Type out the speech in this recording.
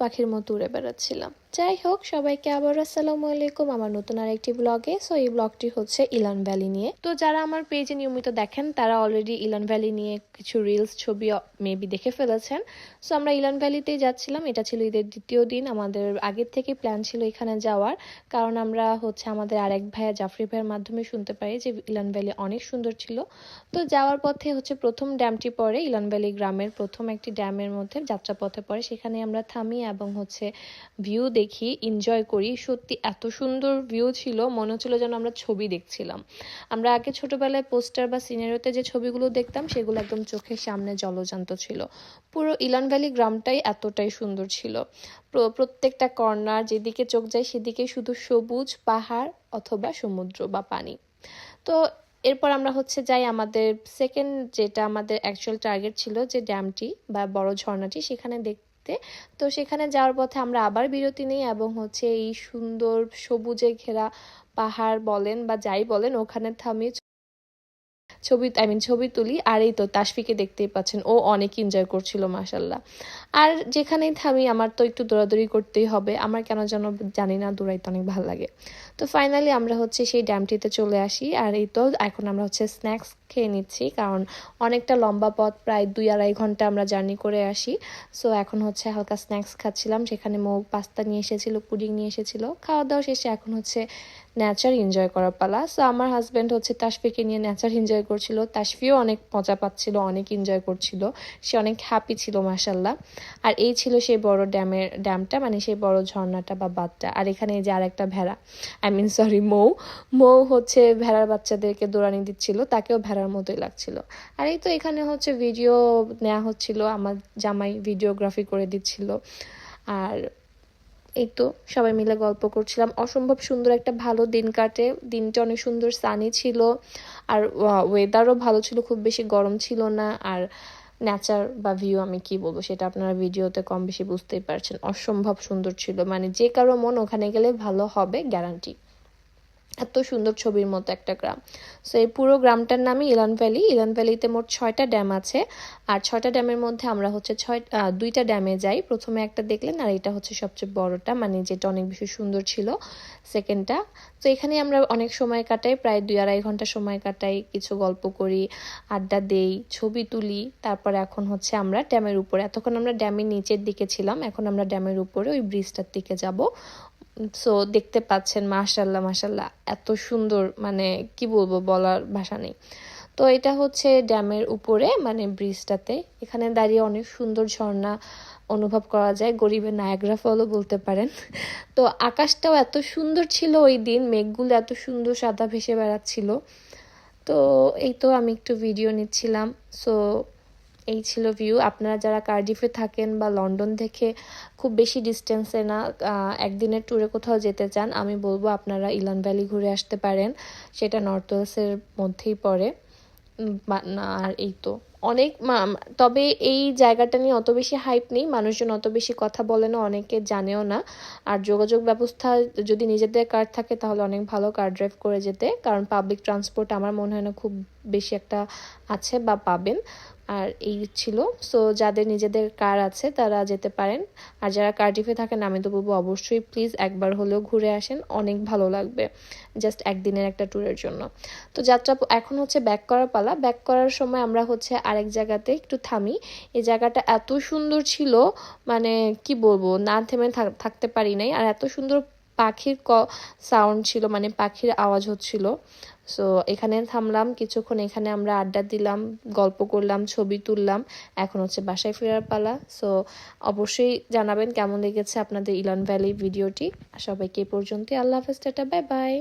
পাখির মতো উড়ে বেড়াচ্ছিলাম। যাই হোক, সবাইকে আবার আসসালামু আলাইকুম আমার নতুন আরেকটি ব্লগে। সো এই ব্লগটি হচ্ছে ইলান ভ্যালি নিয়ে। তো যারা আমার পেজে নিয়মিত দেখেন তারা অলরেডি ইলান ভ্যালি নিয়ে কিছু রিলস ছবি মেবি দেখে ফেলেছেন। সো আমরা ইলান ভ্যালিতেই যাচ্ছিলাম। এটা ছিল ঈদের দ্বিতীয় দিন। আমাদের আগের থেকে প্ল্যান ছিল এখানে যাওয়ার, কারণ আমরা হচ্ছে আমাদের আরেক ভাইয়া জাফরি ভাইয়ের মাধ্যমে শুনতে পারি যে ইলান ভ্যালি অনেক সুন্দর ছিল। তো যাওয়ার পথে হচ্ছে প্রথম ড্যামটি পড়ে ইলান ভ্যালি গ্রামের প্রথম একটি ড্যামের মধ্যে যাত্রাপথে পড়ে। সেখানে আমরা থামি এবং হচ্ছে ভিউ দেখি, এনজয় করি। সত্যি এত সুন্দর ভিউ ছিল, মনে হচ্ছিল যেন আমরা ছবি দেখছিলাম। আমরা আগে ছোটবেলায় পোস্টার বা সিনারিওতে যে ছবিগুলো দেখতাম সেগুলো একদম চোখের সামনে জলজান্ত ছিল। পুরো ইলান ভ্যালি গ্রামটাই এতটাই সুন্দর ছিল। প্রত্যেকটা কর্নার যেদিকে চোখ যায় সেদিকে শুধু সবুজ পাহাড় অথবা সমুদ্র বা পানি। তো এরপর আমরা হচ্ছে যাই আমাদের সেকেন্ড, যেটা আমাদের অ্যাকচুয়াল টার্গেট ছিল, যে ড্যামটি বা বড় ঝর্ণাটি সেখানে দেখতে। তো সেখানে যাওয়ার পথে আমরা আবার বিরতি নিই এবং হচ্ছে এই সুন্দর সবুজে ঘেরা পাহাড় বলেন বা যাই বলেন ওখানে থামি, ছবি তুলি। আর এই তো তাসফিকে দেখতেই পাচ্ছেন, ও অনেক এনজয় করছিল মাশাল্লাহ। আর যেখানেই থামি আমার তো একটু দৌড়াদৌড়ি করতেই হবে, আমার কেন যেন জানি না দৌড়াইতে অনেক ভালো লাগে। তো ফাইনালি আমরা হচ্ছে সেই ড্যামটিতে চলে আসি। আর এই তো এখন আমরা হচ্ছে স্ন্যাক্স খেয়ে নিচ্ছি, কারণ অনেকটা লম্বা পথ, প্রায় 2-2.5 ঘন্টা আমরা জার্নি করে আসি। সো এখন হচ্ছে হালকা স্ন্যাক্স খাচ্ছিলাম। সেখানে মৌ পাস্তা নিয়ে এসেছিল, পুডিং নিয়ে এসেছিল। খাওয়া দাওয়া শেষে এখন হচ্ছে নেচার এনজয় করার পালা। সো আমার হাজব্যান্ড হচ্ছে তাসফিকে নিয়ে নেচার এনজয় করছিল। তাসফিও অনেক মজা পাচ্ছিল, অনেক এনজয় করছিল, সে অনেক হ্যাপি ছিল মাশাল্লাহ। আর এই ছিল সেই বড় ড্যামটা, মানে সেই বড় ঝর্ণাটা বা বাঁধটা। আর এখানে এই যে আরেকটা ভেড়া, সরি মৌ হচ্ছে ভেড়ার বাচ্চাদেরকে দৌড়ানি দিচ্ছিল, তাকেও ভেড়ার মতোই লাগছিল। আর এই তো এখানে হচ্ছে ভিডিও নেওয়া হচ্ছিল, আমার জামাই ভিডিওগ্রাফি করে দিচ্ছিল। আর এই তো সবাই মিলে গল্প করছিলাম। অসম্ভব সুন্দর একটা ভালো দিন কাটে, দিনটা অনেক সুন্দর সানি ছিল। আর ওয়েদারও ভালো ছিল, খুব বেশি গরম ছিল না। আর নেচার বা ভিউ আমি কি বলবো সেটা আপনারা ভিডিওতে কম বেশি বুঝতেই পারছেন। অসম্ভব সুন্দর ছিল, মানে যে কারো মন ওখানে গেলে ভালো হবে গ্যারান্টি। এত সুন্দর ছবির মতো একটা গ্রাম। সো এই পুরো গ্রামটার নামই ইলান ভ্যালি। ইলান ভ্যালিতে মোট 6টা ড্যাম আছে। আর 6টা ড্যামের মধ্যে আমরা হচ্ছে 2টা ড্যামে যাই। প্রথমে একটা দেখলেন, আর এটা হচ্ছে সবচেয়ে বড়টা, মানে যেটা অনেক বেশি সুন্দর ছিল, সেকেন্ডটা। তো এখানে আমরা অনেক সময় কাটাই, প্রায় 2-2.5 ঘন্টা সময় কাটাই, কিছু গল্প করি, আড্ডা দেই, ছবি তুলি। তারপর এখন হচ্ছে আমরা ড্যামের উপরে, এতক্ষণ আমরা ড্যামের নিচের দিকে ছিলাম, এখন আমরা ড্যামের উপরে ওই ব্রিজটার দিকে যাব। সো দেখতে পাচ্ছেন মাশাল্লাহ মাশাল্লাহ এত সুন্দর, মানে কি বলবো, বলার ভাষা নেই। তো এটা হচ্ছে ড্যামের উপরে, মানে ব্রিজটাতে। এখানে দাঁড়িয়ে অনেক সুন্দর ঝর্ণা অনুভব করা যায়, গরিবের নায়াগ্রা ফলও বলতে পারেন। তো আকাশটাও এত সুন্দর ছিল ওই দিন, মেঘগুলো এত সুন্দর সাদা ভেসে বেড়াচ্ছিল। তো এই তো আমি একটু ভিডিও নিচ্ছিলাম। সো এই ছিল ভিউ। আপনারা যারা কার্ডিফে থাকেন বা লন্ডন থেকে খুব বেশি ডিস্টেন্সে না, একদিনের ট্যুরে কোথাও যেতে চান, আমি বলবো আপনারা ইলান ভ্যালি ঘুরে আসতে পারেন। সেটা নর্থ ওয়েলসের মধ্যেই পড়ে। আর এই তো অনেক তবে এই জায়গাটা নিয়ে অত বেশি হাইপ নেই, মানুষজন অত বেশি কথা বলে না, অনেকে জানেও না। আর যোগাযোগ ব্যবস্থা যদি নিজেদের কার থাকে তাহলে অনেক ভালো কার ড্রাইভ করে যেতে, কারণ পাবলিক ট্রান্সপোর্ট আমার মনে হয় না খুব বেশি একটা আছে বা পাবেন। আর এই ছিল। সো যাদের নিজেদের কার আছে তারা যেতে পারেন। আর যারা কার্ডিফে থাকেন আমি তো বলবো অবশ্যই প্লিজ একবার হলেও ঘুরে আসেন, অনেক ভালো লাগবে জাস্ট একদিনের একটা ট্যুরের জন্য। তো যাত্রা এখন হচ্ছে ব্যাক করার পালা। ব্যাক করার সময় আমরা হচ্ছে আরেক জায়গাতে একটু থামি। এই জায়গাটা এত সুন্দর ছিল, মানে কি বলবো, না থেমে থাকতে পারি নাই। আর এত সুন্দর পাখির সাউন্ড ছিল, মানে পাখির আওয়াজ হচ্ছিল। সো এখানে থামলাম কিছুক্ষণ, এখানে আমরা আড্ডা দিলাম, গল্প করলাম, ছবি তুললাম। এখন হচ্ছে বাসায় ফেরার পালা। সো অবশ্যই জানাবেন কেমন লেগেছে আপনাদের ইলান ভ্যালি ভিডিওটি। সবাইকে এই পর্যন্তই, আল্লাহ হাফেজ, টাটা, বাই বাই।